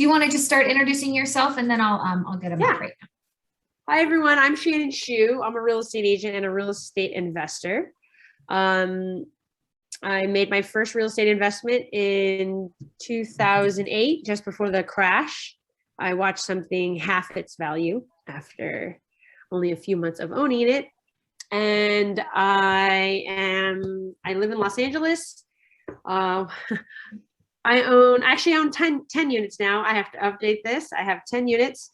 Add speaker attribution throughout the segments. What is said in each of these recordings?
Speaker 1: do you want to just start introducing yourself and then I'll get them up right now.
Speaker 2: Hi, everyone. I'm Shannon Shue. I'm a real estate agent and a real estate investor. I made my first real estate investment in 2008, just before the crash. I watched something half its value after only a few months of owning it. And I live in Los Angeles. I actually own 10 units now. I have to update this. I have 10 units.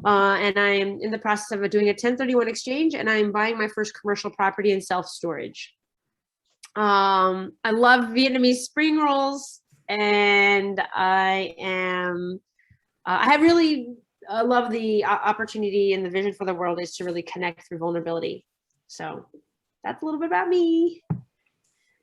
Speaker 2: And I am in the process of doing a 1031 exchange, and I'm buying my first commercial property in self-storage. I love Vietnamese spring rolls, and I really love the opportunity, and the vision for the world is to really connect through vulnerability. So that's a little bit about me.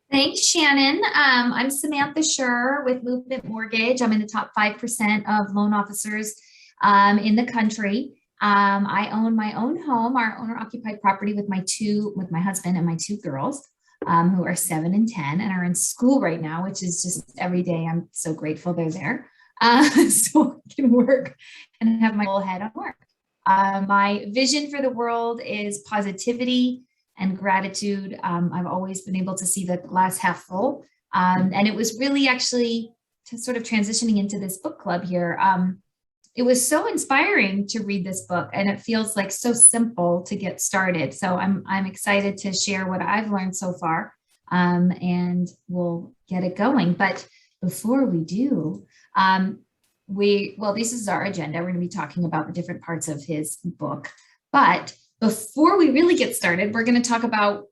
Speaker 1: Thanks, Shannon. I'm Samantha Shue with Movement Mortgage. I'm in the top 5% of loan officers in the country. I own my own home, our owner-occupied property with my husband and my 2 girls, who are 7 and 10 and are in school right now, which is just every day. I'm so grateful they're there. So I can work and have my whole head on work. My vision for the world is positivity and gratitude. I've always been able to see the glass half full. And it was really actually sort of transitioning into this book club here. It was so inspiring to read this book, and it feels like so simple to get started. So I'm excited to share what I've learned so far, and we'll get it going. But before we do, this is our agenda. We're going to be talking about the different parts of his book. But before we really get started, we're going to talk about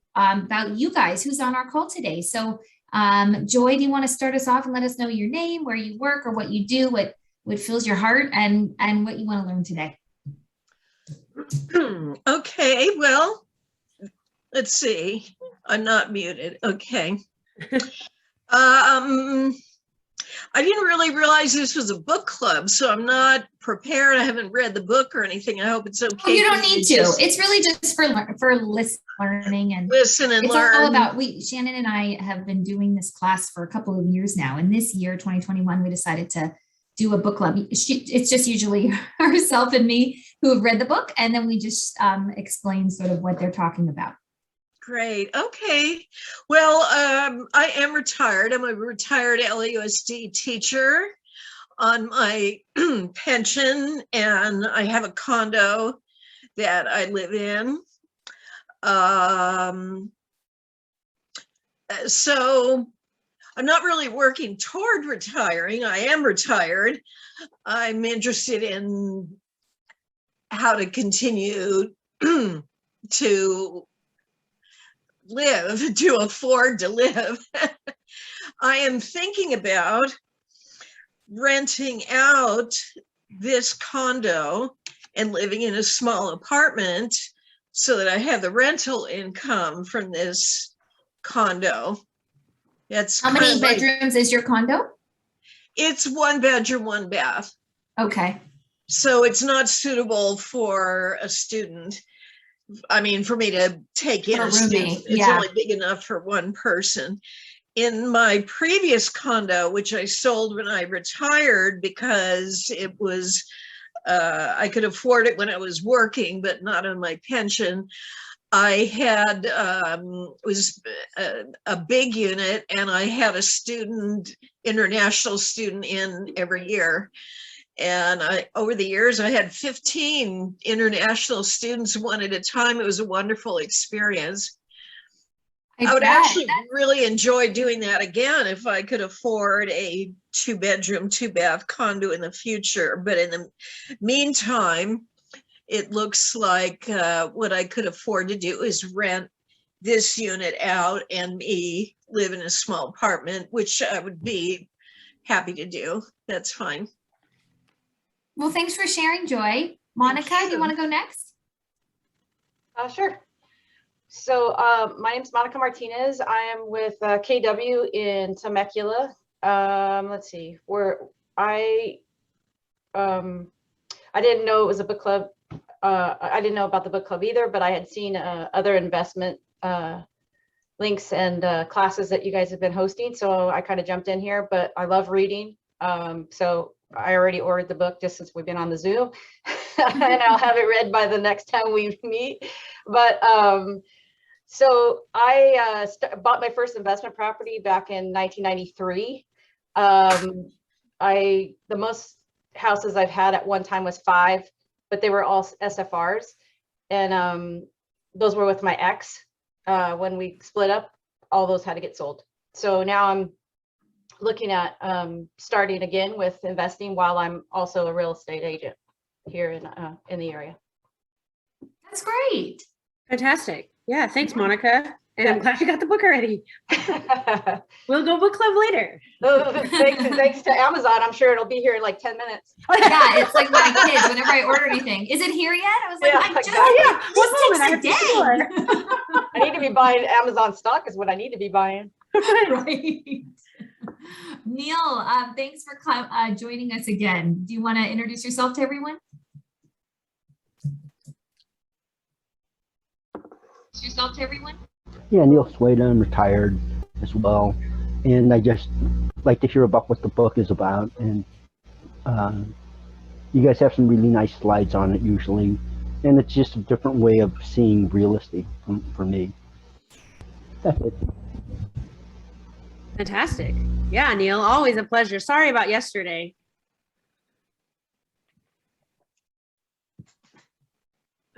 Speaker 1: you guys who's on our call today. So Joy, do you want to start us off and let us know your name, where you work, or what you do, what fills your heart, and what you want to learn today?
Speaker 3: Okay, well, let's see. I'm not muted. Okay. I didn't really realize this was a book club, so I'm not prepared. I haven't read the book or anything. I hope it's okay.
Speaker 1: Oh, you don't need to. It's really just for learning and
Speaker 3: listen and
Speaker 1: it's
Speaker 3: learn.
Speaker 1: All about Shannon and I have been doing this class for a couple of years now, and this year, 2021, we decided to do a book club. It's just usually herself and me who have read the book, and then we just explain sort of what they're talking about.
Speaker 3: Great. Okay. Well, I am retired. I'm a retired LAUSD teacher on my pension, and I have a condo that I live in. So I'm not really working toward retiring. I am retired. I'm interested in how to continue to live, to afford to live. I am thinking about renting out this condo and living in a small apartment so that I have the rental income from this condo. That's
Speaker 1: how many bedrooms is your condo?
Speaker 3: It's 1 bedroom, 1 bath.
Speaker 1: Okay.
Speaker 3: So it's not suitable for a student. I mean, for me to take in a student, it's only big enough for 1 person. In my previous condo, which I sold when I retired because it was, I could afford it when I was working, but not on my pension. I had, was a big unit, and I had a student, international student in every year. And over the years, I had 15 international students, 1 at a time. It was a wonderful experience. I would actually really enjoy doing that again if I could afford a 2 bedroom, 2 bath condo in the future. But in the meantime, it looks like what I could afford to do is rent this unit out and me live in a small apartment, which I would be happy to do. That's fine.
Speaker 1: Well, thanks for sharing, Joy. Monica, do you want to go next?
Speaker 4: Sure. So my name is Monica Martinez. I am with KW in Temecula. Let's see, where I didn't know it was a book club. I didn't know about the book club either, but I had seen other investment links and classes that you guys have been hosting. So I kind of jumped in here, but I love reading. So I already ordered the book just since we've been on the Zoom, and I'll have it read by the next time we meet. But so I bought my first investment property back in 1993. The most houses I've had at one time was 5, but they were all SFRs, and those were with my ex. When we split up, all those had to get sold. So now I'm looking at starting again with investing while I'm also a real estate agent here in the area.
Speaker 1: That's great.
Speaker 2: Fantastic. Yeah, thanks, Monica. And I'm glad you got the book already. We'll go book club later.
Speaker 4: Thanks to Amazon. I'm sure it'll be here in like 10 minutes.
Speaker 1: Yeah, it's like my kids, whenever I order anything. Is it here yet? I was like,
Speaker 4: Yeah,
Speaker 1: I just,
Speaker 2: yeah.
Speaker 1: this takes a day.
Speaker 4: I need to be buying Amazon stock is what I need to be buying.
Speaker 1: Right. Neil, thanks for joining us again. Do you want to introduce yourself to everyone?
Speaker 5: Yeah, Neil Swayda, I'm retired as well. And I just like to hear about what the book is about. And you guys have some really nice slides on it usually. And it's just a different way of seeing real estate for me. That's it.
Speaker 2: Fantastic. Yeah, Neil, always a pleasure. Sorry about yesterday.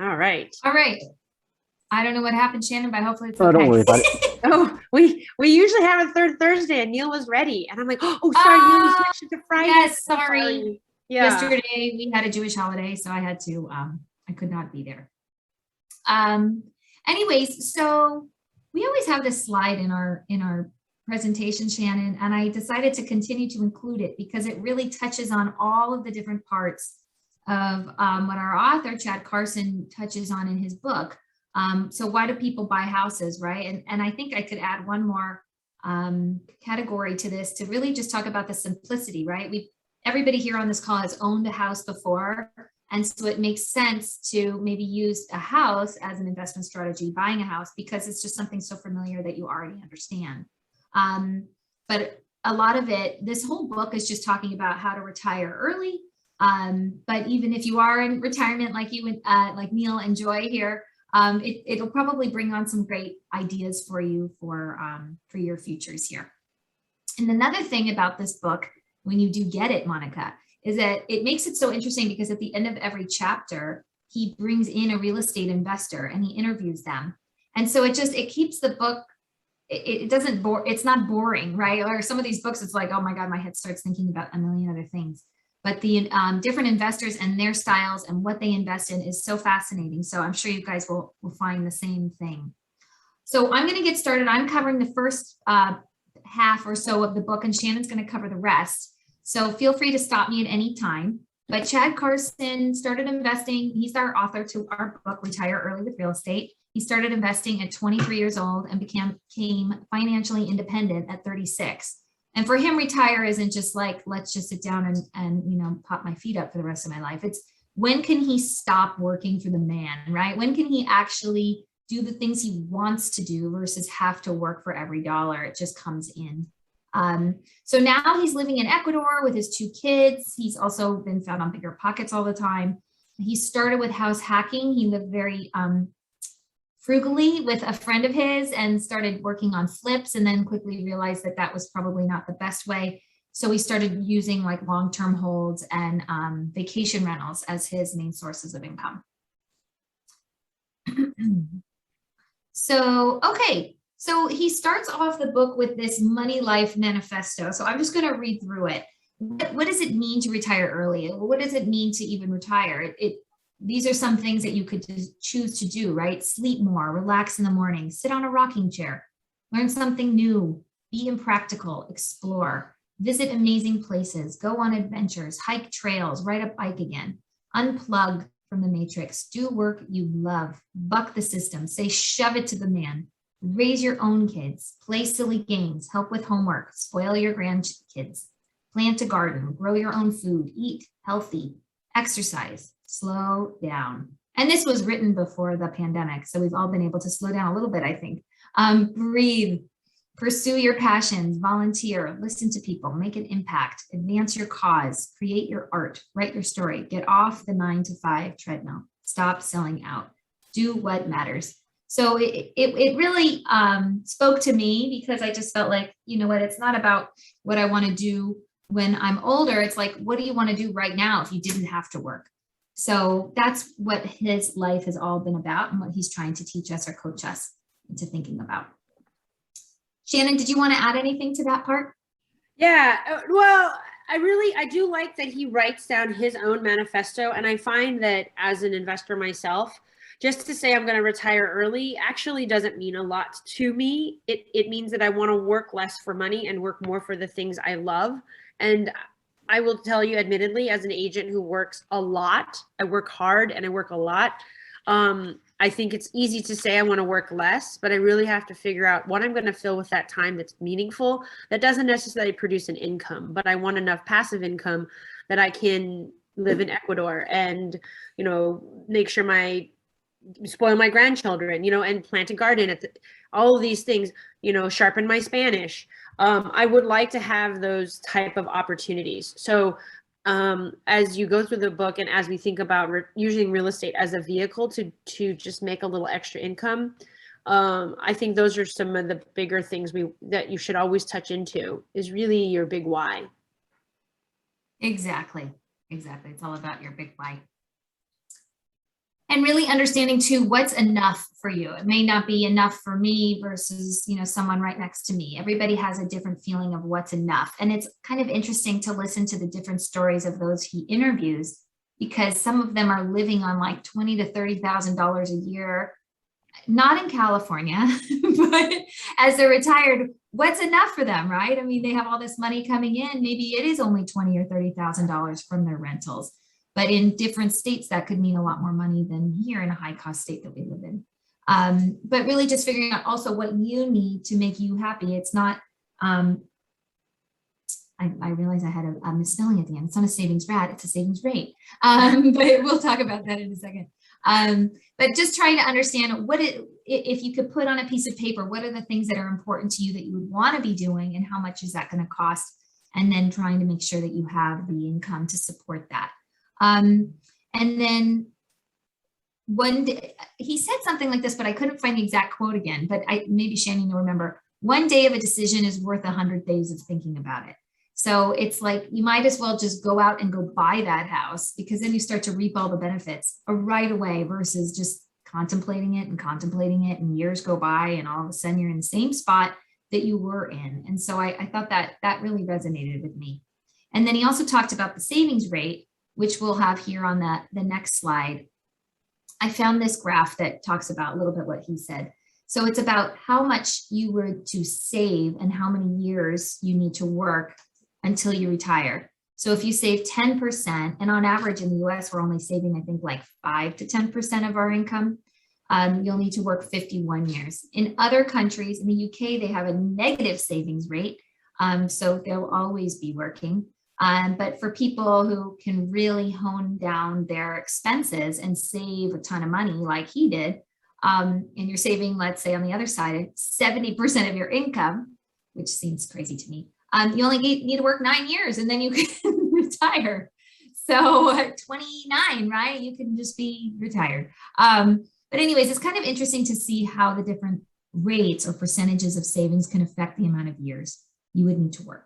Speaker 2: All right.
Speaker 1: All right. I don't know what happened, Shannon, but hopefully it's okay.
Speaker 5: Oh, don't worry about it.
Speaker 2: Oh, we usually have a third Thursday and Neil was ready. And I'm like, oh, sorry, Neil, you switched it to Friday.
Speaker 1: Yes, sorry.
Speaker 2: Yeah.
Speaker 1: Yesterday we had a Jewish holiday, so I had to, I could not be there. Anyways, so we always have this slide in our presentation, Shannon, and I decided to continue to include it because it really touches on all of the different parts of what our author, Chad Carson, touches on in his book. So why do people buy houses, right? And I think I could add one more category to this to really just talk about the simplicity, right? Everybody here on this call has owned a house before, and so it makes sense to maybe use a house as an investment strategy, buying a house, because it's just something so familiar that you already understand. But a lot of it, this whole book is just talking about how to retire early. But even if you are in retirement, like you, like Neil and Joy here, it'll probably bring on some great ideas for you for your futures here. And another thing about this book, when you do get it, Monica, is that it makes it so interesting because at the end of every chapter, he brings in a real estate investor and he interviews them. And so it keeps the book, it doesn't bore, it's not boring, right? Or some of these books, it's like, oh my God, my head starts thinking about a million other things. But the different investors and their styles and what they invest in is so fascinating. So I'm sure you guys will find the same thing. So I'm going to get started. I'm covering the first half or so of the book, and Shannon's going to cover the rest. So feel free to stop me at any time. But Chad Carson started investing. He's our author to our book, Retire Early with Real Estate. He started investing at 23 years old and became financially independent at 36. And for him, retire isn't just like, let's just sit down and pop my feet up for the rest of my life. It's when can he stop working for the man, right? When can he actually do the things he wants to do versus have to work for every dollar? It just comes in. So now he's living in Ecuador with his 2 kids. He's also been found on Bigger Pockets all the time. He started with house hacking. He lived very frugally with a friend of his and started working on flips, and then quickly realized that that was probably not the best way. So he started using like long-term holds and vacation rentals as his main sources of income. So, okay. So he starts off the book with this money life manifesto. So I'm just going to read through it. What does it mean to retire early? What does it mean to even retire? These are some things that you could choose to do, right? Sleep more, relax in the morning, sit on a rocking chair, learn something new, be impractical, explore, visit amazing places, go on adventures, hike trails, ride a bike again, unplug from the matrix, do work you love, buck the system, say shove it to the man, raise your own kids, play silly games, help with homework, spoil your grandkids, plant a garden, grow your own food, eat healthy, exercise, slow down. And this was written before the pandemic, so we've all been able to slow down a little bit, I think. Breathe, Pursue your passions, volunteer, listen to people, make an impact, advance your cause, create your art, write your story, get off the 9-to-5 treadmill, stop selling out, do what matters. So it really spoke to me because I just felt like, you know what, it's not about what I want to do when I'm older. It's like, what do you want to do right now if you didn't have to work? So that's what his life has all been about and what he's trying to teach us or coach us into thinking about. Shannon, did you want to add anything to that part?
Speaker 2: Yeah, well, I do like that he writes down his own manifesto. And I find that as an investor myself, just to say I'm going to retire early actually doesn't mean a lot to me. It means that I want to work less for money and work more for the things I love. And I will tell you, admittedly, as an agent who works a lot, I work hard and I work a lot. I think it's easy to say I want to work less, but I really have to figure out what I'm going to fill with that time that's meaningful. That doesn't necessarily produce an income, but I want enough passive income that I can live in Ecuador and, you know, make sure spoil my grandchildren, you know, and plant a garden all of these things, you know, sharpen my Spanish. I would like to have those type of opportunities. So as you go through the book and as we think about using real estate as a vehicle to just make a little extra income, I think those are some of the bigger things that you should always touch into is really your big why.
Speaker 1: Exactly. It's all about your big why. And really understanding too, what's enough for you. It may not be enough for me versus, you know, someone right next to me. Everybody has a different feeling of what's enough. And it's kind of interesting to listen to the different stories of those he interviews, because some of them are living on like $20,000 to $30,000 a year, not in California, but as they're retired, what's enough for them, right? I mean, they have all this money coming in. Maybe it is only $20,000 or $30,000 from their rentals. But in different states, that could mean a lot more money than here in a high cost state that we live in. But really just figuring out also what you need to make you happy. It's not, I realized I had a misspelling at the end. It's not a savings rate, it's a savings rate. But we'll talk about that in a second. But just trying to understand if you could put on a piece of paper, what are the things that are important to you that you would want to be doing and how much is that going to cost? And then trying to make sure that you have the income to support that. And then one day, he said something like this, but I couldn't find the exact quote again, but maybe Shannon will remember. One day of a decision is worth 100 days of thinking about it. So it's like, you might as well just go out and go buy that house, because then you start to reap all the benefits right away versus just contemplating it and years go by and all of a sudden you're in the same spot that you were in. And so I thought that really resonated with me. And then he also talked about the savings rate, which we'll have here on the next slide. I found this graph that talks about a little bit what he said. So it's about how much you were to save and how many years you need to work until you retire. So if you save 10%, and on average in the US, we're only saving, I think, like 5 to 10% of our income, you'll need to work 51 years. In other countries, in the UK, they have a negative savings rate. So they'll always be working. But for people who can really hone down their expenses and save a ton of money like he did, and you're saving, let's say on the other side, 70% of your income, which seems crazy to me, you only need to work 9 years and then you can retire. So at 29, right, you can just be retired. But anyways, it's kind of interesting to see how the different rates or percentages of savings can affect the amount of years you would need to work.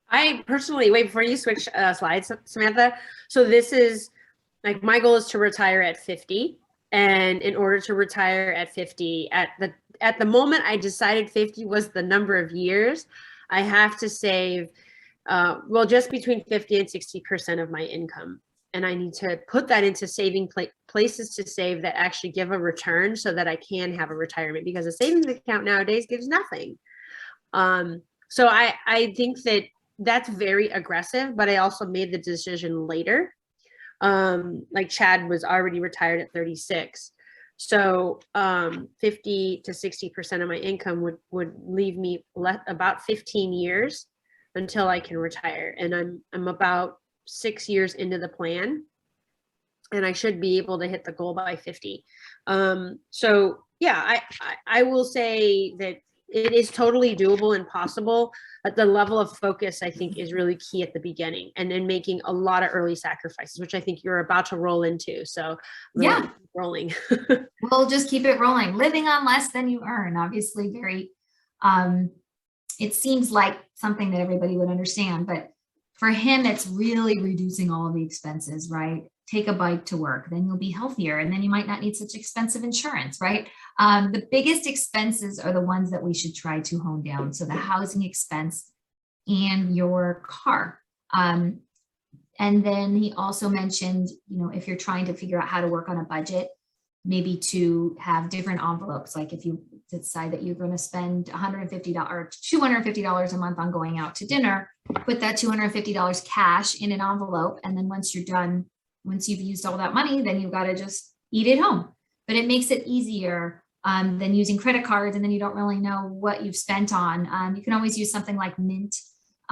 Speaker 2: I personally, wait, before you switch slides, Samantha. So this is like, my goal is to retire at 50. And in order to retire at 50, at the moment I decided 50 was the number of years, I have to save, just between 50 and 60% of my income. And I need to put that into saving places to save that actually give a return so that I can have a retirement, because a savings account nowadays gives nothing. So I think that's very aggressive, but I also made the decision later. Like Chad was already retired at 36. So 50 to 60% of my income would leave me about 15 years until I can retire. And I'm about 6 years into the plan, and I should be able to hit the goal by 50. So yeah, I will say that It is totally doable and possible, but the level of focus, I think, is really key at the beginning, and then making a lot of early sacrifices, which I think you're about to roll into. So
Speaker 1: Yeah,
Speaker 2: rolling.
Speaker 1: we'll just keep it rolling. Living on less than you earn, obviously very, it seems like something that everybody would understand, but for him, it's really reducing all of the expenses, right? Take a bike to work, then you'll be healthier, and then you might not need such expensive insurance, right? The biggest expenses are the ones that we should try to hone down. So the housing expense and your car. And then he also mentioned, if you're trying to figure out how to work on a budget, maybe to have different envelopes. Like if you decide that you're going to spend $150 or $250 a month on going out to dinner, put that $250 cash in an envelope. And then once you're done, once you've used all that money, then you've got to just eat it home. But it makes it easier than using credit cards, and then you don't really know what you've spent on. You can always use something like Mint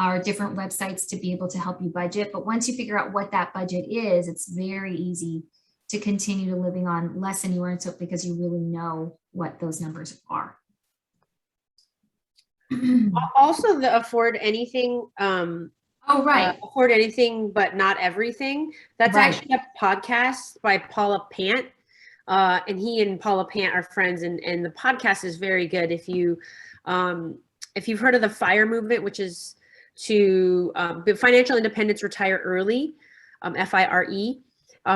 Speaker 1: or different websites to be able to help you budget. But once you figure out what that budget is, it's very easy to continue to living on less than you earn, so because you really know what those numbers are.
Speaker 2: Also, the afford anything.
Speaker 1: Oh, right.
Speaker 2: Afford anything, but not everything. That's
Speaker 1: Right.
Speaker 2: actually a podcast by Paula Pant. And he and Paula Pant are friends, and the podcast is very good. If you've heard of the FIRE movement, which is to financial independence, retire early, FIRE.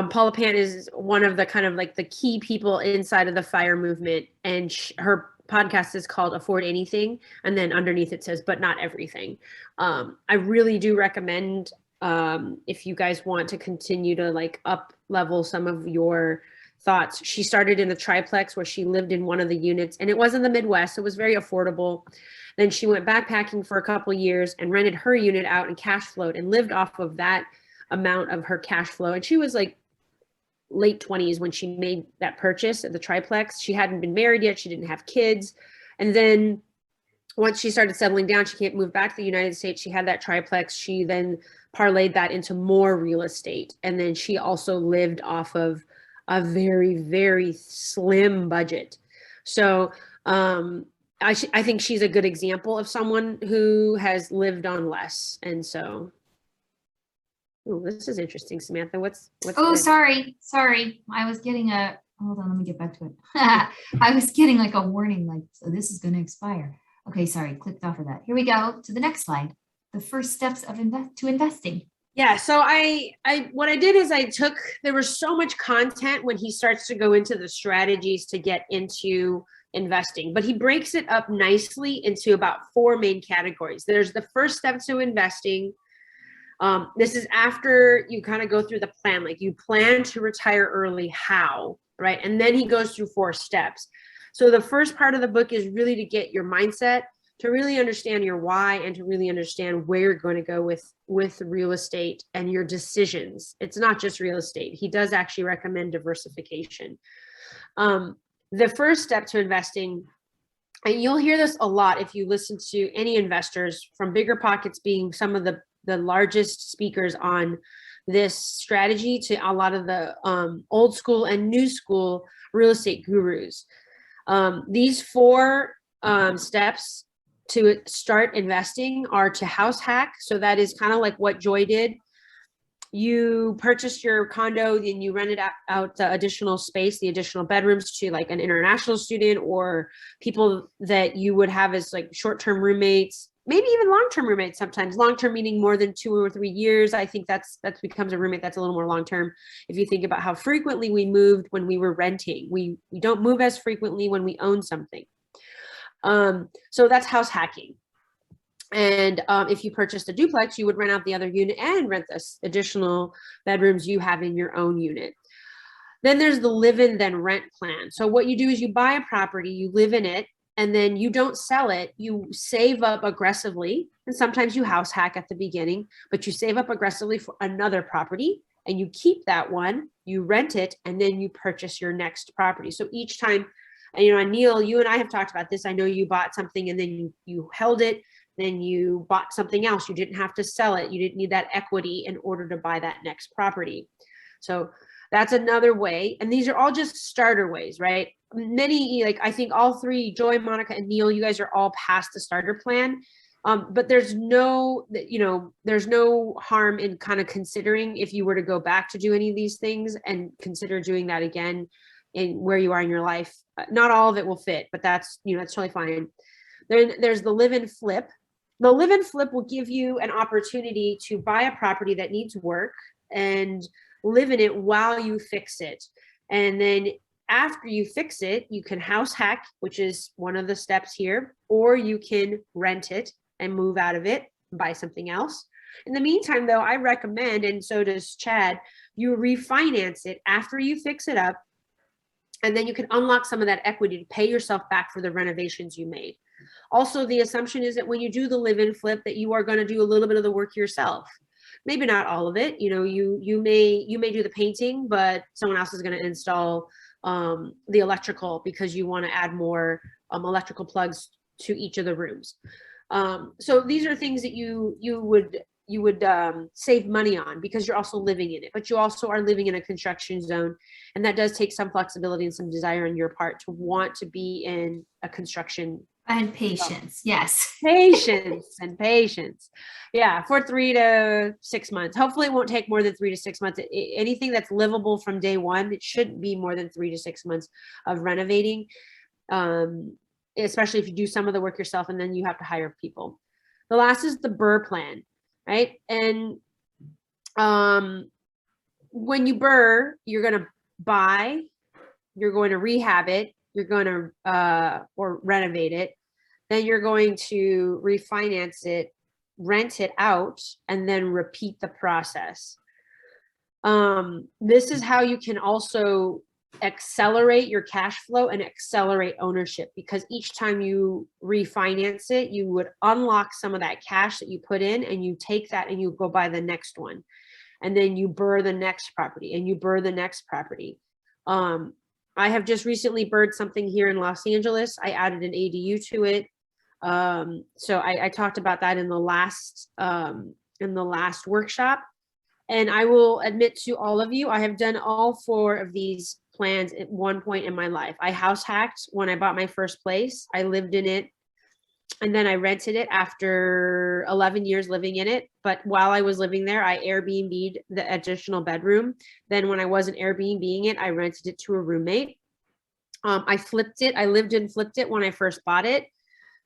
Speaker 2: Paula Pant is one of the kind of like the key people inside of the FIRE movement, and her podcast is called Afford Anything, and then underneath it says but not everything. I really do recommend, if you guys want to continue to like up level some of your thoughts. She started in the triplex where she lived in one of the units, and it was in the Midwest. It was very affordable. Then she went backpacking for a couple of years and rented her unit out and cash flowed and lived off of that amount of her cash flow. And she was like late 20s when she made that purchase at the triplex. She hadn't been married yet. She didn't have kids. And then once she started settling down, she can't move back to the United States. She had that triplex. She then parlayed that into more real estate. And then she also lived off of a very, very slim budget. So I think she's a good example of someone who has lived on less. And so, oh, this is interesting, Samantha. What's
Speaker 1: Oh,
Speaker 2: this?
Speaker 1: sorry. I was getting hold on, let me get back to it. I was getting like a warning, like, so this is going to expire. Okay, sorry, clicked off of that. Here we go to the next slide. The first steps of investing.
Speaker 2: Yeah, so what I did is there was so much content when he starts to go into the strategies to get into investing, but he breaks it up nicely into about 4 main categories. There's the first step to investing. This is after you kind of go through the plan, like you plan to retire early, how, right? And then he goes through 4 steps. So the first part of the book is really to get your mindset, to really understand your why, and to really understand where you're going to go with real estate and your decisions. It's not just real estate. He does actually recommend diversification. The first step to investing, and you'll hear this a lot if you listen to any investors, from Bigger Pockets being some of the largest speakers on this strategy, to a lot of the old school and new school real estate gurus. These 4 steps to start investing are to house hack. So that is kind of like what Joy did. You purchased your condo, then you rented out the additional space, the additional bedrooms, to like an international student or people that you would have as like short-term roommates, maybe even long-term roommates sometimes. Long-term meaning more than 2 or 3 years. I think that becomes a roommate that's a little more long-term. If you think about how frequently we moved when we were renting, we don't move as frequently when we own something. So that's house hacking. And if you purchased a duplex, you would rent out the other unit and rent the additional bedrooms you have in your own unit. Then there's the live in, then rent plan. So what you do is you buy a property, you live in it, and then you don't sell it. You save up aggressively. And sometimes you house hack at the beginning, but you save up aggressively for another property, and you keep that one, you rent it, and then you purchase your next property. So each time, and Neil, you and I have talked about this. I know you bought something and then you held it, then you bought something else. You didn't have to sell it. You didn't need that equity in order to buy that next property. So That's another way. And these are all just starter ways, right? Many, like I think all three, Joy, Monica, and Neil, you guys are all past the starter plan. But there's no, there's no harm in kind of considering if you were to go back to do any of these things and consider doing that again in where you are in your life. Not all of it will fit, but that's, that's totally fine. Then there's the live and flip. The live and flip will give you an opportunity to buy a property that needs work and live in it while you fix it. And then after you fix it, you can house hack, which is one of the steps here, or you can rent it and move out of it, buy something else. In the meantime, though, I recommend, and so does Chad, you refinance it after you fix it up, and then you can unlock some of that equity to pay yourself back for the renovations you made. Also, the assumption is that when you do the live and flip, that you are going to do a little bit of the work yourself. Maybe not all of it. You may do the painting, but someone else is going to install the electrical because you want to add more electrical plugs to each of the rooms. So these are things that you would save money on because you're also living in it, but you also are living in a construction zone, and that does take some flexibility and some desire on your part to want to be in a construction.
Speaker 1: And patience, yes.
Speaker 2: Patience. Yeah, for 3 to 6 months. Hopefully it won't take more than 3 to 6 months. Anything that's livable from day one, it shouldn't be more than 3 to 6 months of renovating. Especially if you do some of the work yourself and then you have to hire people. The last is the BRRRR plan, right? And when you BRRRR, you're going to buy, you're going to rehab it, you're going to or renovate it, then you're going to refinance it, rent it out, and then repeat the process. This is how you can also accelerate your cash flow and accelerate ownership, because each time you refinance it, you would unlock some of that cash that you put in, and you take that and you go buy the next one, and then you BRRRR the next property, and you BRRRR the next property. I have just recently BRRRRed something here in Los Angeles. I added an ADU to it. So I talked about that in the last workshop. And I will admit to all of you, I have done all 4 of these plans at one point in my life. I house hacked when I bought my first place. I lived in it, and then I rented it after 11 years living in it. But while I was living there, I Airbnb'd the additional bedroom. Then when I wasn't Airbnb'ing it, I rented it to a roommate. I flipped it. I lived and flipped it when I first bought it.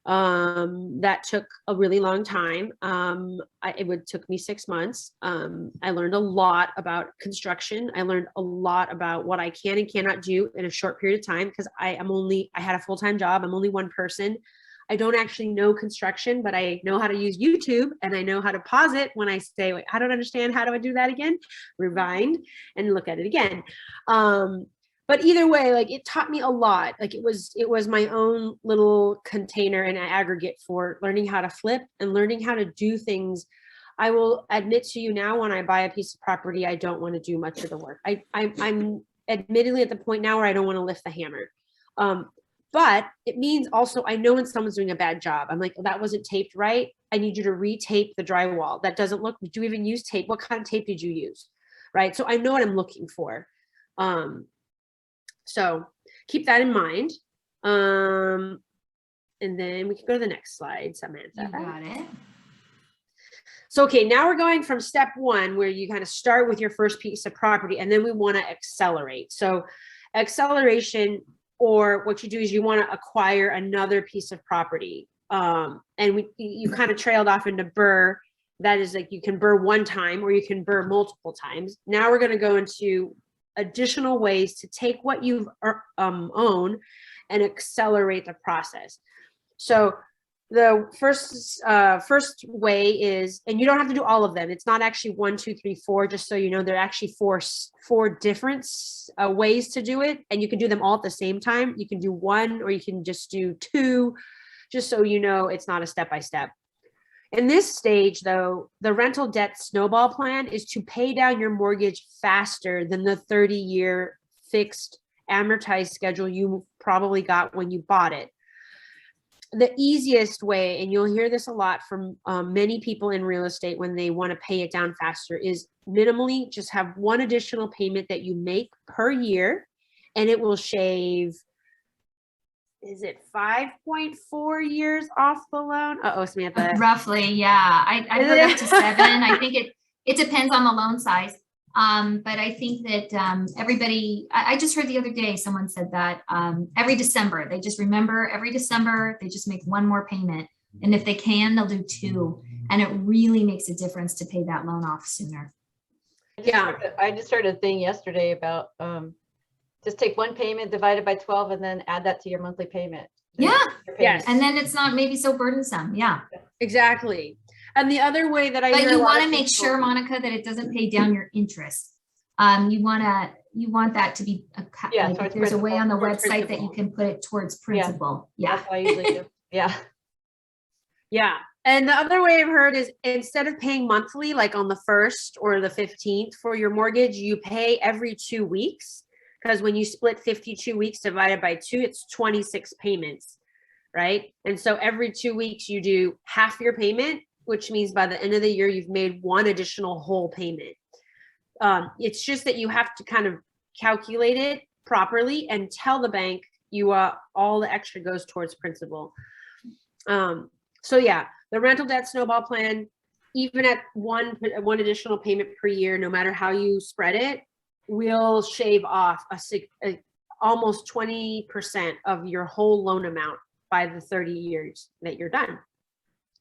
Speaker 2: That took a really long time. It took me 6 months. I learned a lot about construction. I learned a lot about what I can and cannot do in a short period of time, because I had a full-time job. I'm only one person. I don't actually know construction, but I know how to use YouTube, and I know how to pause it when I say, wait, I don't understand. How do I do that again? Rewind and look at it again. But either way, like, it taught me a lot. Like, it was my own little container and aggregate for learning how to flip and learning how to do things. I will admit to you now, when I buy a piece of property, I don't want to do much of the work. I'm admittedly at the point now where I don't want to lift the hammer. But it means also, I know when someone's doing a bad job. I'm like, oh, that wasn't taped right. I need you to retape the drywall. That doesn't look, did you even use tape? What kind of tape did you use? Right. So I know what I'm looking for. So keep that in mind. And then we can go to the next slide, Samantha.
Speaker 1: You got it.
Speaker 2: So, okay, now we're going from step 1, where you kind of start with your first piece of property, and then we want to accelerate. So acceleration, or what you do is you want to acquire another piece of property. And you kind of trailed off into BRRRR. That is, like, you can BRRRR one time, or you can BRRRR multiple times. Now we're going to go into additional ways to take what you've own and accelerate the process. So the first way is, and you don't have to do all of them. It's not actually 1, 2, 3, 4, just so you know, there are actually four different ways to do it. And you can do them all at the same time. You can do 1, or you can just do 2, just so you know, it's not a step-by-step. In this stage, though, the rental debt snowball plan is to pay down your mortgage faster than the 30-year fixed amortized schedule you probably got when you bought it. the easiest way, and you'll hear this a lot from many people in real estate when they want to pay it down faster, is minimally just have one additional payment that you make per year, and it will shave, is it 5.4 years off the loan? Uh-oh, Samantha.
Speaker 1: Roughly, yeah. I've heard up to 7. I think it depends on the loan size. But I think that everybody, I just heard the other day, someone said that every December, they just remember every December, they just make one more payment. And if they can, they'll do 2. And it really makes a difference to pay that loan off sooner.
Speaker 4: I just heard a thing yesterday about just take one payment, divide it by 12, and then add that to your monthly payment.
Speaker 1: Yeah.
Speaker 2: Yes.
Speaker 1: And then it's not maybe so burdensome. Yeah.
Speaker 2: Exactly. And the other way that I
Speaker 1: But
Speaker 2: hear
Speaker 1: you
Speaker 2: a lot
Speaker 1: want to
Speaker 2: of
Speaker 1: make
Speaker 2: people-
Speaker 1: sure, Monica, that it doesn't pay down your interest. You want that to be like there's a way on the website that you can put it towards principal. Yeah.
Speaker 4: That's what I usually do. Yeah.
Speaker 2: Yeah. And the other way I've heard is instead of paying monthly, like on the 1st or the 15th for your mortgage, you pay every 2 weeks. Because when you split 52 weeks divided by 2, it's 26 payments, right? And so every 2 weeks you do half your payment, which means by the end of the year, you've made one additional whole payment. It's just that you have to kind of calculate it properly and tell the bank all the extra goes towards principal. So yeah, the rental debt snowball plan, even at one additional payment per year, no matter how you spread it, will shave off almost 20% of your whole loan amount by the 30 years that you're done.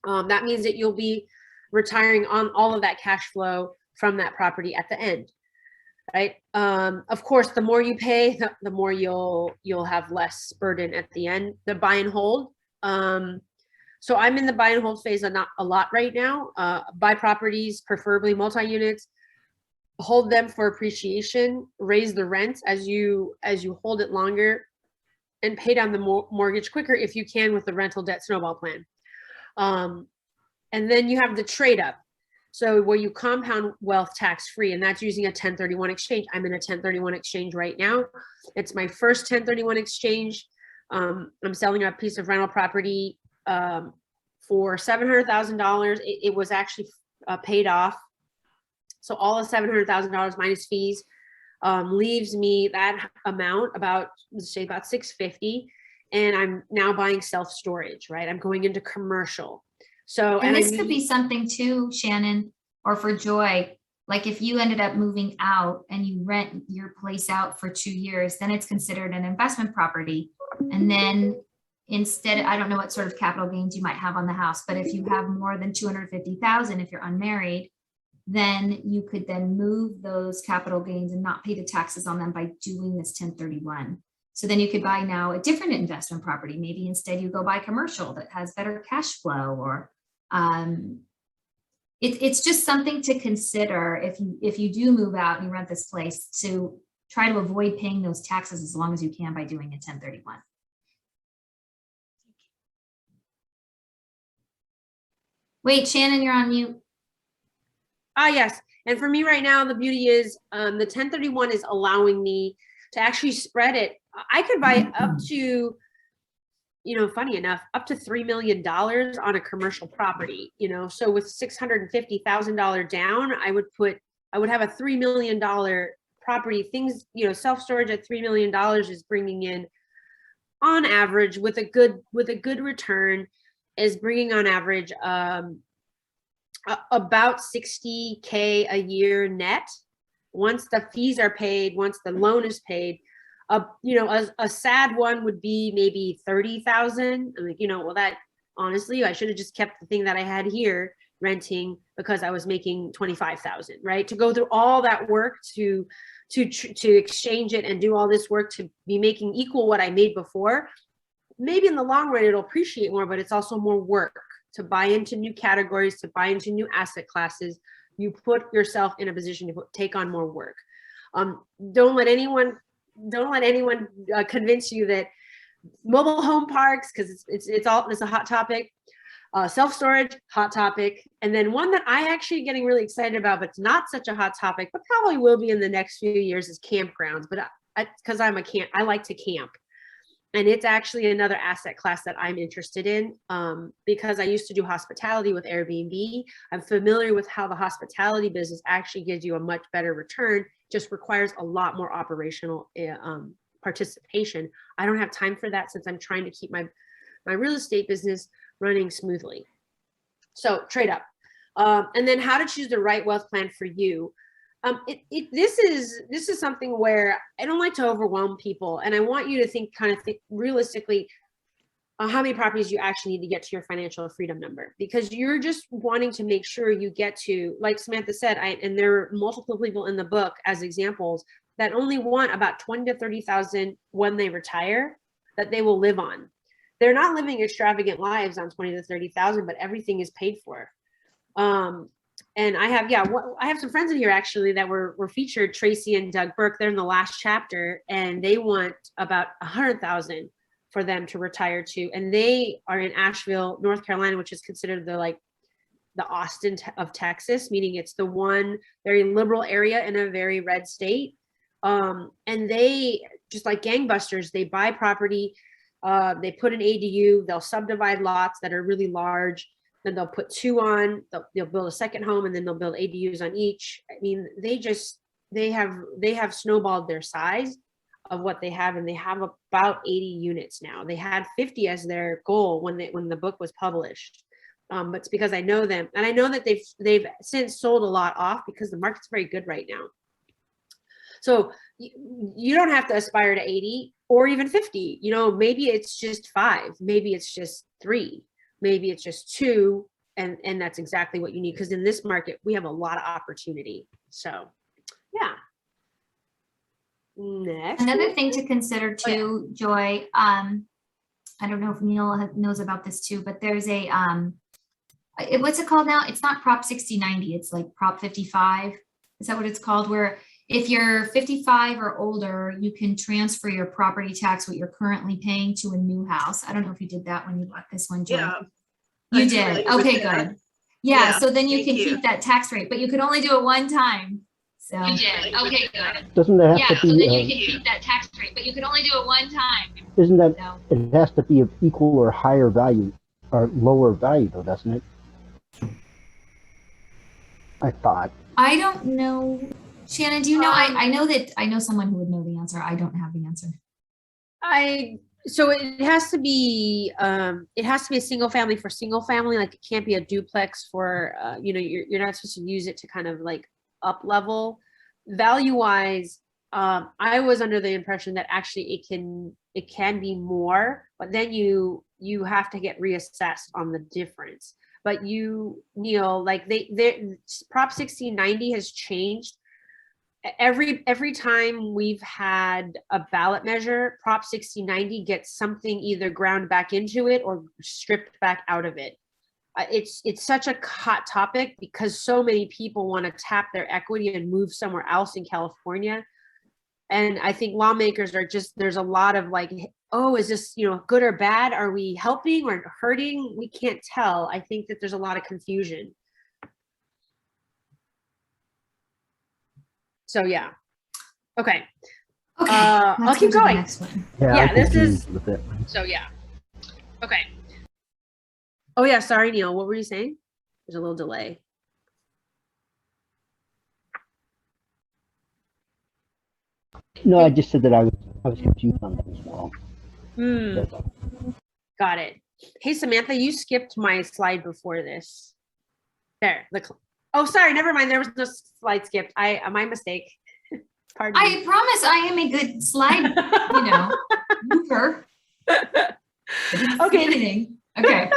Speaker 2: That means that you'll be retiring on all of that cash flow from that property at the end, right? Of course, the more you pay, the more you'll have less burden at the end. The buy and hold. So I'm in the buy and hold phase a lot right now. Buy properties, preferably multi-units, hold them for appreciation, raise the rent as you hold it longer, and pay down the mortgage quicker if you can with the rental debt snowball plan. And then you have the trade up. So where you compound wealth tax free, and that's using a 1031 exchange. I'm in a 1031 exchange right now. It's my first 1031 exchange. I'm selling a piece of rental property for $700,000. It was actually paid off. So all of $700,000 minus fees leaves me that amount, let's say about $650,000. And I'm now buying self-storage, right? I'm going into commercial. So,
Speaker 1: and this could be something too, Shannon, or for Joy, like if you ended up moving out and you rent your place out for 2 years, then it's considered an investment property. And then instead, I don't know what sort of capital gains you might have on the house, but if you have more than $250,000, if you're unmarried, then you could then move those capital gains and not pay the taxes on them by doing this 1031. So then you could buy now a different investment property. Maybe instead you go buy commercial that has better cash flow, or it's just something to consider if you do move out and you rent this place, to try to avoid paying those taxes as long as you can by doing a 1031. Wait, Shannon, you're on mute.
Speaker 2: Yes. And for me right now, the beauty is the 1031 is allowing me to actually spread it. I could buy up to, funny enough, up to $3 million on a commercial property, so with $650,000 down, I would have a $3 million property. Things, self-storage at $3 million is bringing in, on average, with a good return, is bringing on average about $60K a year net. Once the fees are paid, once the loan is paid, a sad one would be maybe 30,000. I'm like, well, that honestly, I should have just kept the thing that I had here renting because I was making 25,000, right? To go through all that work to exchange it and do all this work to be making equal what I made before. Maybe in the long run, it'll appreciate more, but it's also more work to buy into new categories, to buy into new asset classes. You put yourself in a position to take on more work. Don't let anyone convince you that mobile home parks, because it's a hot topic. Self-storage, hot topic. And then one that I actually getting really excited about, but it's not such a hot topic, but probably will be in the next few years, is campgrounds. But because I like to camp. And it's actually another asset class that I'm interested in, because I used to do hospitality with Airbnb. I'm familiar with how the hospitality business actually gives you a much better return, just requires a lot more operational participation. I don't have time for that since I'm trying to keep my real estate business running smoothly. So trade up. And then how to choose the right wealth plan for you. This is something where I don't like to overwhelm people, and I want you to think realistically how many properties you actually need to get to your financial freedom number, because you're just wanting to make sure you get to, like Samantha said, and there are multiple people in the book as examples that only want about 20 to 30,000 when they retire that they will live on. They're not living extravagant lives on 20 to 30,000, but everything is paid for. And I have some friends in here actually that were featured, Tracy and Doug Burke. They're in the last chapter, and they want about 100,000 for them to retire to. And they are in Asheville, North Carolina, which is considered the Austin of Texas, meaning it's the one very liberal area in a very red state. And they, just like gangbusters, they buy property, they put an ADU, they'll subdivide lots that are really large. Then they'll put two on, they'll build a second home, and then they'll build ADUs on each. I mean, they have snowballed their size of what they have, and they have about 80 units now. They had 50 as their goal when the book was published. But it's because I know them, and I know that they've since sold a lot off because the market's very good right now. So you don't have to aspire to 80 or even 50. You know, maybe it's just 5, maybe it's just 3. Maybe it's just 2, and that's exactly what you need, because in this market we have a lot of opportunity. So yeah. Next.
Speaker 1: Another thing to consider too, Joy, I don't know if Neil knows about this too, but there's a what's it called now? It's not Prop 6090, it's like Prop 55. Is that what it's called? Where if you're 55 or older, you can transfer your property tax, what you're currently paying, to a new house. I don't know if you did that when you bought this one, Joy.
Speaker 3: Yeah.
Speaker 1: You did. Okay, good. Yeah, so then you can keep that tax rate, but you can only do it one time. So you did. Okay, good.
Speaker 5: Doesn't that have to be?
Speaker 1: So then you can keep that tax rate, but you can only do it one time.
Speaker 5: Isn't that? No. It has to be of equal or higher value, or lower value, though, doesn't it? I thought.
Speaker 1: I don't know. Shannon, do you know? I know someone who would know the answer. I don't have the answer.
Speaker 2: So it has to be a single family for single family. Like it can't be a duplex for you're not supposed to use it to kind of like up level. Value wise, I was under the impression that actually it can be more, but then you have to get reassessed on the difference. But Neil, like they Prop 6090 has changed. Every time we've had a ballot measure, Prop 6090 gets something either ground back into it or stripped back out of it. It's such a hot topic because so many people want to tap their equity and move somewhere else in California. And I think lawmakers are there's a lot of like, oh, is this, good or bad? Are we helping or hurting? We can't tell. I think that there's a lot of confusion. So yeah. Okay. I'll keep going. Next one.
Speaker 5: Yeah,
Speaker 2: this is so yeah. Okay. Oh yeah, sorry, Neil. What were you saying? There's a little delay.
Speaker 5: No, I just said that I was confused on that as well.
Speaker 2: Got it. Hey Samantha, you skipped my slide before this. There. Oh, sorry. Never mind. There was no slide skipped. My mistake. Pardon me.
Speaker 1: I promise I am a good slide, mover.
Speaker 2: Okay.
Speaker 1: Okay.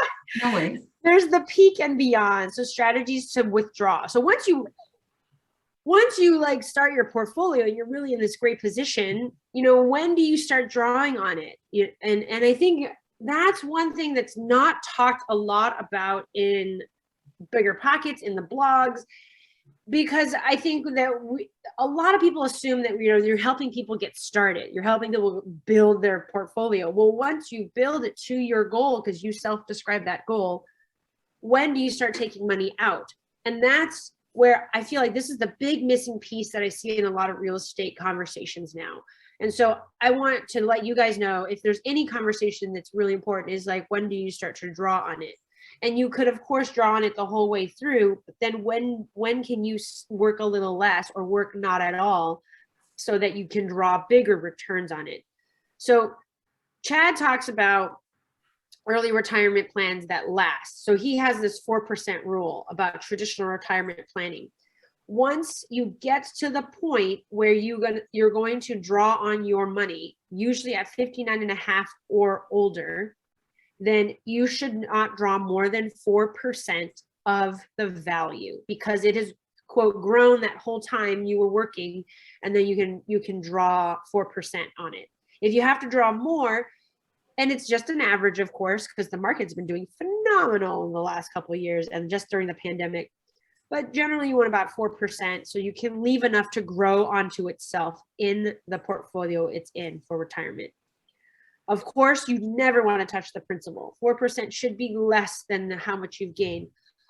Speaker 1: No worries.
Speaker 2: There's the peak and beyond. So strategies to withdraw. So once you like start your portfolio, you're really in this great position. When do you start drawing on it? And I think that's one thing that's not talked a lot about in Bigger Pockets, in the blogs, because I think that a lot of people assume that you're helping people get started, you're helping people build their portfolio. Well, once you build it to your goal, because you self-describe that goal, when do you start taking money out? And that's where I feel like this is the big missing piece that I see in a lot of real estate conversations now. And so I want to let you guys know, if there's any conversation that's really important, is like, when do you start to draw on it? And you could, of course, draw on it the whole way through, but then when can you work a little less or work not at all so that you can draw bigger returns on it? So Chad talks about early retirement plans that last. So he has this 4% rule about traditional retirement planning. Once you get to the point where you're going to draw on your money, usually at 59 and a half or older, then you should not draw more than 4% of the value, because it has, quote, grown that whole time you were working, and then you can draw 4% on it. If you have to draw more, and it's just an average, of course, because the market's been doing phenomenal in the last couple of years and just during the pandemic, but generally you want about 4%, so you can leave enough to grow onto itself in the portfolio it's in for retirement. Of course, you never want to touch the principal. 4% should be less than how much you've gained.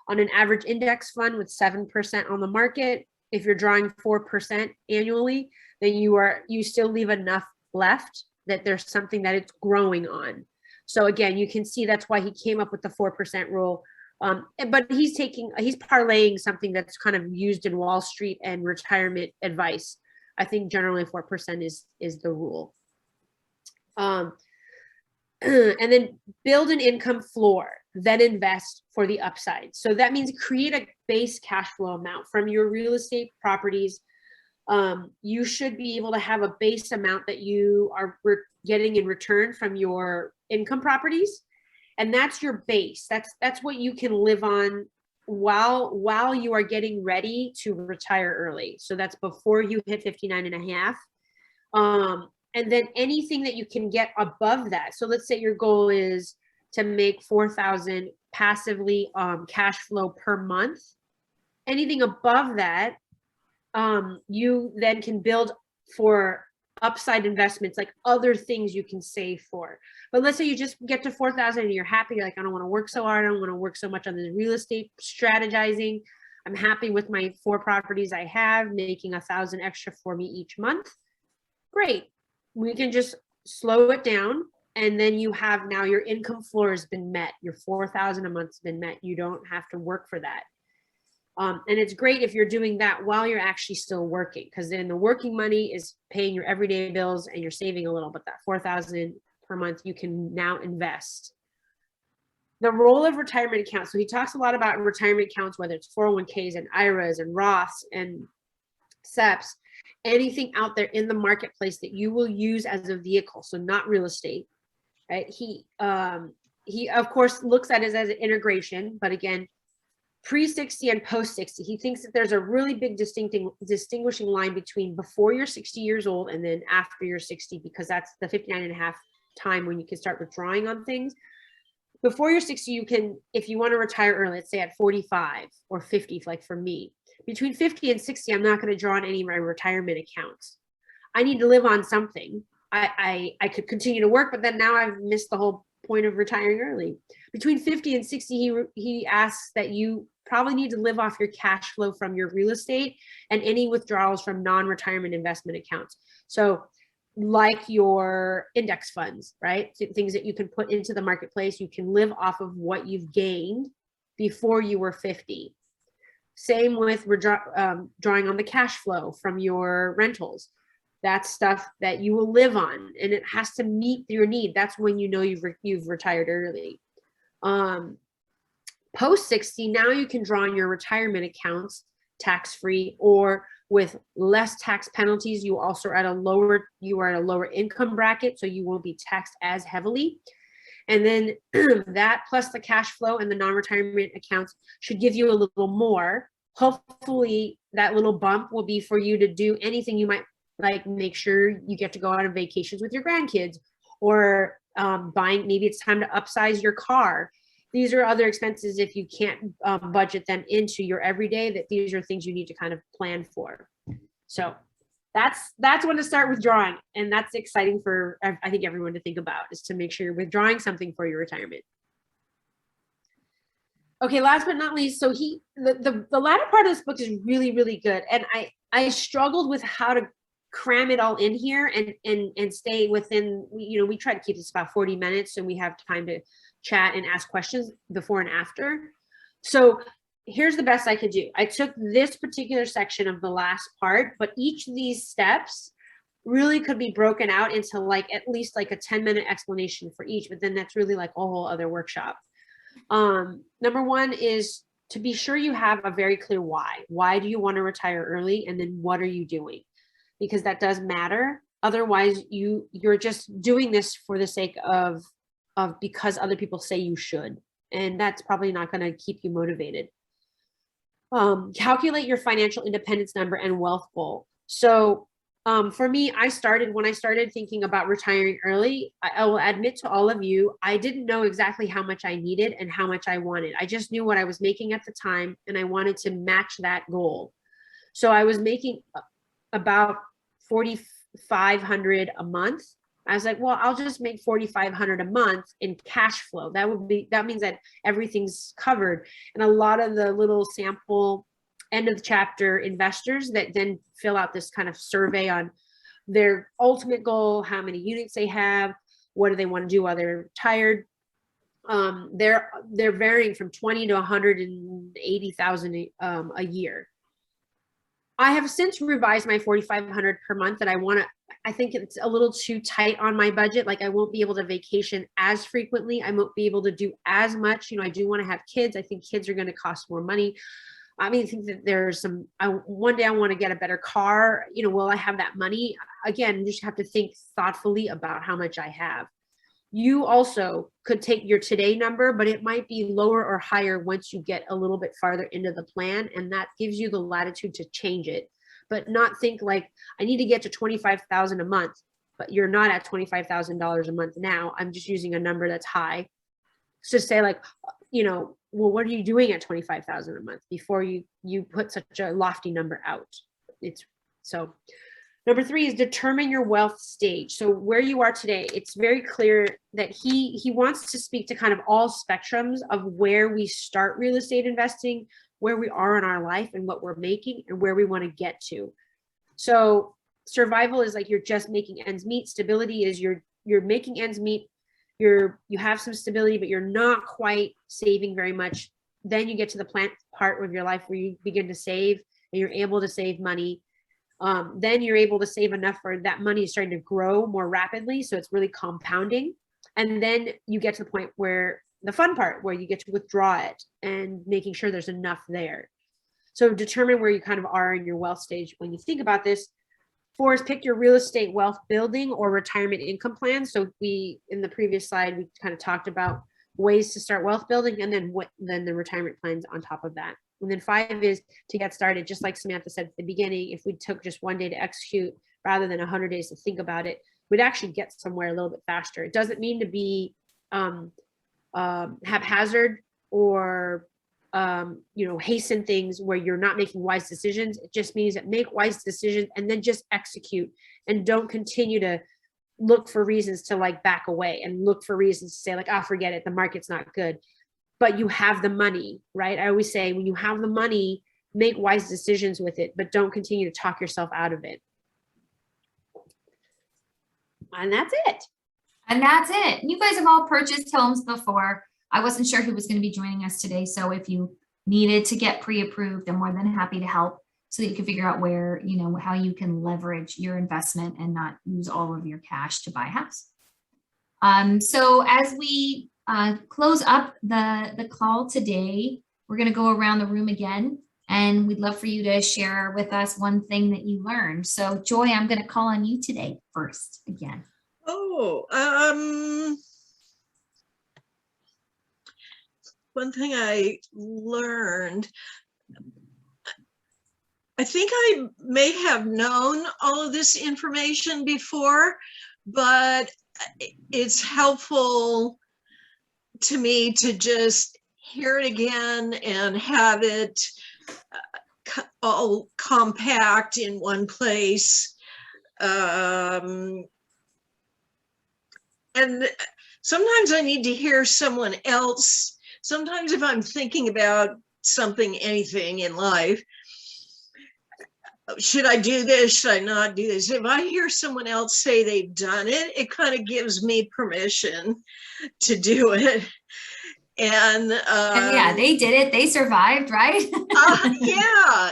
Speaker 2: On an average index fund with 7% on the market, if you're drawing 4% annually, then you still leave enough left that there's something that it's growing on. So again, you can see that's why he came up with the 4% rule. But he's parlaying something that's kind of used in Wall Street and retirement advice. I think generally 4% is the rule. And then build an income floor, then invest for the upside. So that means create a base cash flow amount from your real estate properties. You should be able to have a base amount that you are getting in return from your income properties. And that's your base. That's what you can live on while you are getting ready to retire early. So that's before you hit 59 and a half. And then anything that you can get above that. So let's say your goal is to make $4,000 passively cash flow per month. Anything above that, you then can build for upside investments, like other things you can save for. But let's say you just get to 4,000 and you're happy. You're like, I don't want to work so hard. I don't want to work so much on the real estate strategizing. I'm happy with my 4 properties I have, making 1,000 extra for me each month. Great. We can just slow it down. And then you have now your income floor has been met. Your 4,000 a month has been met. You don't have to work for that. And it's great if you're doing that while you're actually still working, because then the working money is paying your everyday bills and you're saving a little, but that 4,000 per month you can now invest. The role of retirement accounts. So he talks a lot about retirement accounts, whether it's 401ks and IRAs and Roths and SEPs, anything out there in the marketplace that you will use as a vehicle. So not real estate, right? He of course looks at it as an integration, but again, pre-60 and post-60, he thinks that there's a really big distinguishing line between before you're 60 years old and then after you're 60, because that's the 59 and a half time when you can start withdrawing on things. Before you're 60, you can, if you want to retire early, let's say at 45 or 50, like for me, between 50 and 60, I'm not going to draw on any of my retirement accounts. I need to live on something. I could continue to work, but then now I've missed the whole point of retiring early. Between 50 and 60, he asks that you probably need to live off your cash flow from your real estate and any withdrawals from non-retirement investment accounts. So like your index funds, right? Things that you can put into the marketplace, you can live off of what you've gained before you were 50. Same with drawing on the cash flow from your rentals. That's stuff that you will live on, and it has to meet your need. That's when you know you've retired early. Post 60, now you can draw on your retirement accounts tax-free or with less tax penalties. You also are at a lower income bracket, so you won't be taxed as heavily. And then that plus the cash flow and the non-retirement accounts should give you a little more. Hopefully that little bump will be for you to do anything you might like, make sure you get to go on vacations with your grandkids, or maybe it's time to upsize your car. These are other expenses if you can't budget them into your everyday, that these are things you need to kind of plan for. So that's when to start withdrawing. And that's exciting for, I think, everyone to think about, is to make sure you're withdrawing something for your retirement. Okay, last but not least, so the latter part of this book is really, really good. And I struggled with how to cram it all in here and stay within, we try to keep this about 40 minutes so we have time to chat and ask questions before and after. So here's the best I could do. I took this particular section of the last part, but each of these steps really could be broken out into like at least like a 10-minute explanation for each, but then that's really like a whole other workshop. Number one is to be sure you have a very clear why. Why do you want to retire early? And then what are you doing? Because that does matter. Otherwise, you're just doing this for the sake of because other people say you should. And that's probably not going to keep you motivated. Calculate your financial independence number and wealth goal. So for me, when I started thinking about retiring early, I will admit to all of you, I didn't know exactly how much I needed and how much I wanted. I just knew what I was making at the time, and I wanted to match that goal. So I was making about $4,500 a month. I was like, well, I'll just make $4,500 a month in cash flow. That means that everything's covered. And a lot of the little sample end of the chapter investors that then fill out this kind of survey on their ultimate goal, how many units they have, what do they want to do while they're retired. They're varying from 20 to 180,000 a year. I have since revised my 4,500 per month that I think it's a little too tight on my budget. Like I won't be able to vacation as frequently. I won't be able to do as much. I do want to have kids. I think kids are going to cost more money. I think that there's one day I want to get a better car. Will I have that money? Again, you just have to think thoughtfully about how much I have. You also could take your today number, but it might be lower or higher once you get a little bit farther into the plan. And that gives you the latitude to change it, but not think like I need to get to 25,000 a month, but you're not at $25,000 a month now. I'm just using a number that's high. So say like, well, what are you doing at 25,000 a month before you put such a lofty number out? So number 3 is determine your wealth stage. So where you are today, it's very clear that he wants to speak to kind of all spectrums of where we start real estate investing, where we are in our life and what we're making and where we want to get to. So survival is like you're just making ends meet. Stability is you're making ends meet. You have some stability, but you're not quite saving very much. Then you get to the plan part of your life where you begin to save and you're able to save money. Then you're able to save enough for that money is starting to grow more rapidly. So it's really compounding. And then you get to the point where the fun part, where you get to withdraw it and making sure there's enough there. So determine where you kind of are in your wealth stage when you think about this. 4 is pick your real estate wealth building or retirement income plan. So in the previous slide, we kind of talked about ways to start wealth building and then the retirement plans on top of that. And then 5 is to get started, just like Samantha said at the beginning, if we took just one day to execute rather than 100 days to think about it, we'd actually get somewhere a little bit faster. It doesn't mean to be haphazard or hasten things where you're not making wise decisions. It just means that make wise decisions and then just execute and don't continue to look for reasons to like back away and look for reasons to say like, forget it, the market's not good. But you have the money, right? I always say when you have the money, make wise decisions with it, but don't continue to talk yourself out of it. And that's it.
Speaker 1: And that's it. You guys have all purchased homes before. I wasn't sure who was going to be joining us today. So if you needed to get pre-approved, I'm more than happy to help so that you can figure out where, how you can leverage your investment and not use all of your cash to buy a house. So as we close up the call today, we're going to go around the room again, and we'd love for you to share with us one thing that you learned. So Joy, I'm going to call on you today first again.
Speaker 3: One thing I learned, I think I may have known all of this information before, but it's helpful to me to just hear it again and have it all compact in one place. And sometimes I need to hear someone else sometimes if I'm thinking about something, anything in life, should I do this? Should I not do this? If I hear someone else say they've done it, it kind of gives me permission to do it. And
Speaker 1: yeah, they did it. They survived, right?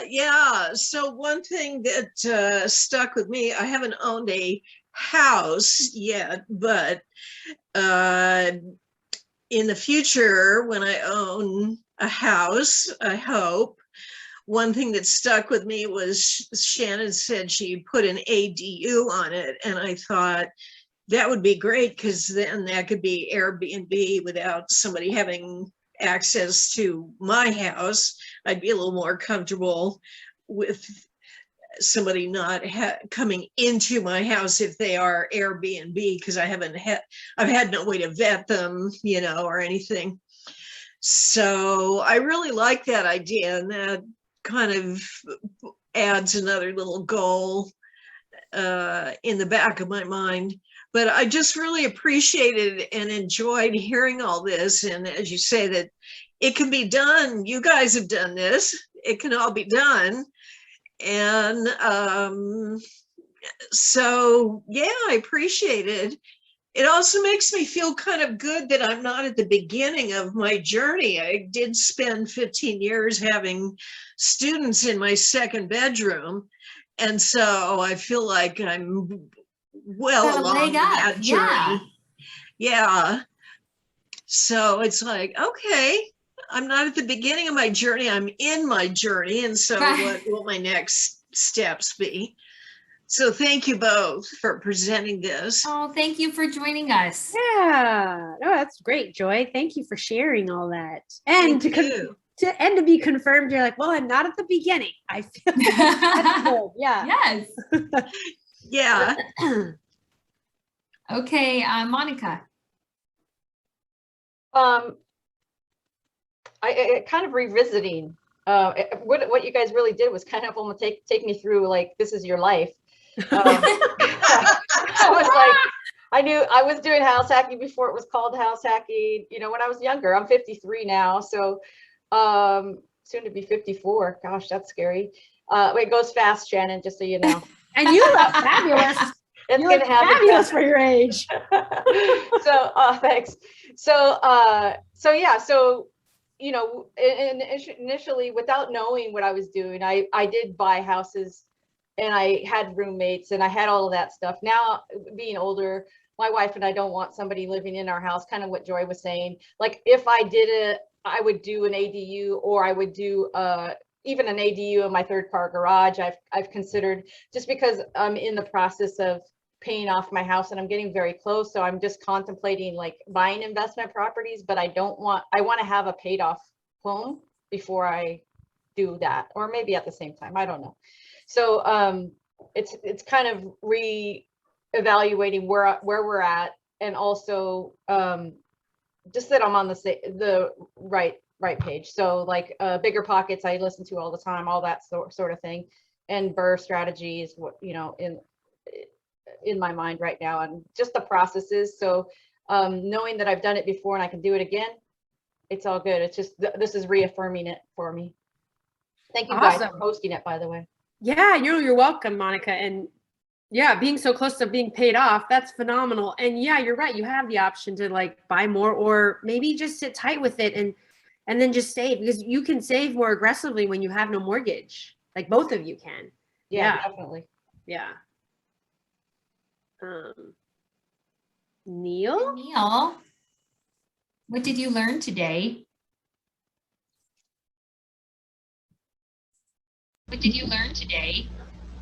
Speaker 3: yeah. So one thing that stuck with me, I haven't owned a house yet, but in the future, when I own a house, I hope, one thing that stuck with me was Shannon said she put an ADU on it. And I thought that would be great, because then that could be Airbnb without somebody having access to my house. I'd be a little more comfortable with somebody not coming into my house if they are Airbnb, because I've had no way to vet them, or anything. So I really like that idea, and that kind of adds another little goal in the back of my mind. But I just really appreciated and enjoyed hearing all this. And as you say, that it can be done. You guys have done this. It can all be done. And so, yeah, I appreciate it. It also makes me feel kind of good that I'm not at the beginning of my journey. I did spend 15 years having students in my second bedroom. And so I feel like I'm well along that journey. Yeah. So it's like, okay, I'm not at the beginning of my journey. I'm in my journey. And so what will my next steps be? So thank you both for presenting this.
Speaker 1: Oh, thank you for joining us.
Speaker 2: Yeah, no, that's great, Joy. Thank you for sharing all that. And to be confirmed, you're like, well, I'm not at the beginning. I feel that's good. Yeah.
Speaker 1: Yes.
Speaker 3: Yeah.
Speaker 1: Okay, Monica.
Speaker 4: I kind of revisiting what you guys really did was kind of almost take me through, like, this is your life. I was like, I knew I was doing house hacking before it was called house hacking, when I was younger. I'm 53 now, so soon to be 54. Gosh, that's scary. It goes fast, Shannon, just so you know.
Speaker 2: And you look fabulous.
Speaker 4: It's gonna happen
Speaker 2: fabulous for your age.
Speaker 4: So thanks. So yeah, so initially, without knowing what I was doing, I did buy houses, and I had roommates, and I had all of that stuff. Now, being older, my wife and I don't want somebody living in our house, kind of what Joy was saying. Like, if I did it, I would do an ADU, or I would do even an ADU in my third car garage. I've considered, just because I'm in the process of paying off my house and I'm getting very close. So I'm just contemplating, like, buying investment properties, but I want to have a paid off home before I do that, or maybe at the same time, I don't know. So it's kind of re-evaluating where we're at, and also just that I'm on the right page. So, like, Bigger Pockets, I listen to all the time, all that sort of thing, and Burr strategy is what in my mind right now, and just the processes. So knowing that I've done it before and I can do it again, it's all good. It's just this is reaffirming it for me. Thank you guys for hosting it, by the way.
Speaker 2: Yeah, you're welcome, Monica. And yeah, being so close to being paid off, that's phenomenal. And yeah, you're right. You have the option to, like, buy more, or maybe just sit tight with it and then just save, because you can save more aggressively when you have no mortgage. Like, both of you can.
Speaker 4: Yeah. Definitely.
Speaker 2: Yeah. Neil,
Speaker 1: what did you learn today?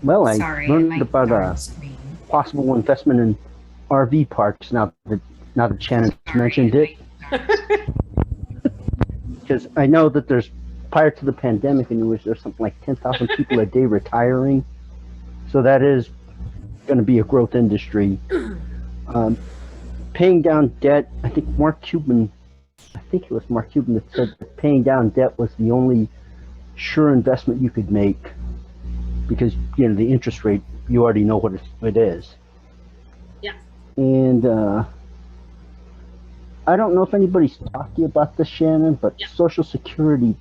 Speaker 5: Well, I learned about possible investment in RV parks now that Shannon mentioned it. Because I know that prior to the pandemic, there's something like 10,000 people a day retiring. So that is going to be a growth industry. Paying down debt, I think it was Mark Cuban that said that paying down debt was the only sure investment you could make, because the interest rate, you already know what it is.
Speaker 2: Yeah.
Speaker 5: And I don't know if anybody's talked to you about this, Shannon, but
Speaker 2: Yeah.
Speaker 5: Social Security,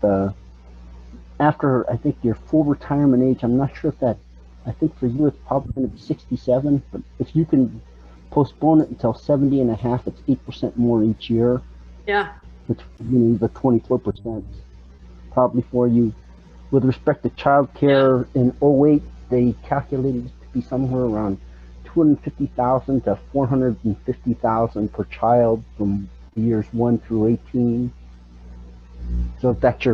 Speaker 5: after I think your full retirement age, I'm not sure if that, I think for you it's probably going to be 67, but if you can postpone it until 70 and a half, it's 8% more each year.
Speaker 2: Yeah.
Speaker 5: Which, the 24% probably for you. With respect to childcare, in '08, they calculated it to be somewhere around 250,000 to 450,000 per child from years 1 through 18. So that's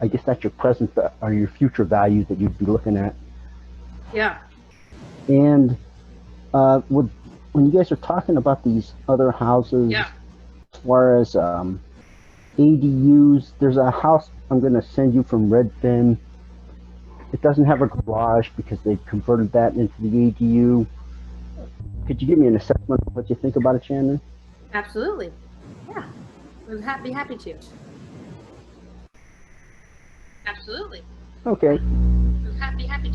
Speaker 5: I guess that's your present or your future value that you'd be looking at.
Speaker 2: Yeah.
Speaker 5: And when you guys are talking about these other houses,
Speaker 2: Yeah.
Speaker 5: as far as ADUs, there's a house I'm going to send you from Redfin. It doesn't have a garage because they've converted that into the ADU. Could you give me an assessment of what you think about it, Shannon?
Speaker 2: Absolutely. Yeah. I'd be happy to. Absolutely.
Speaker 5: Okay.
Speaker 2: I'd be happy to.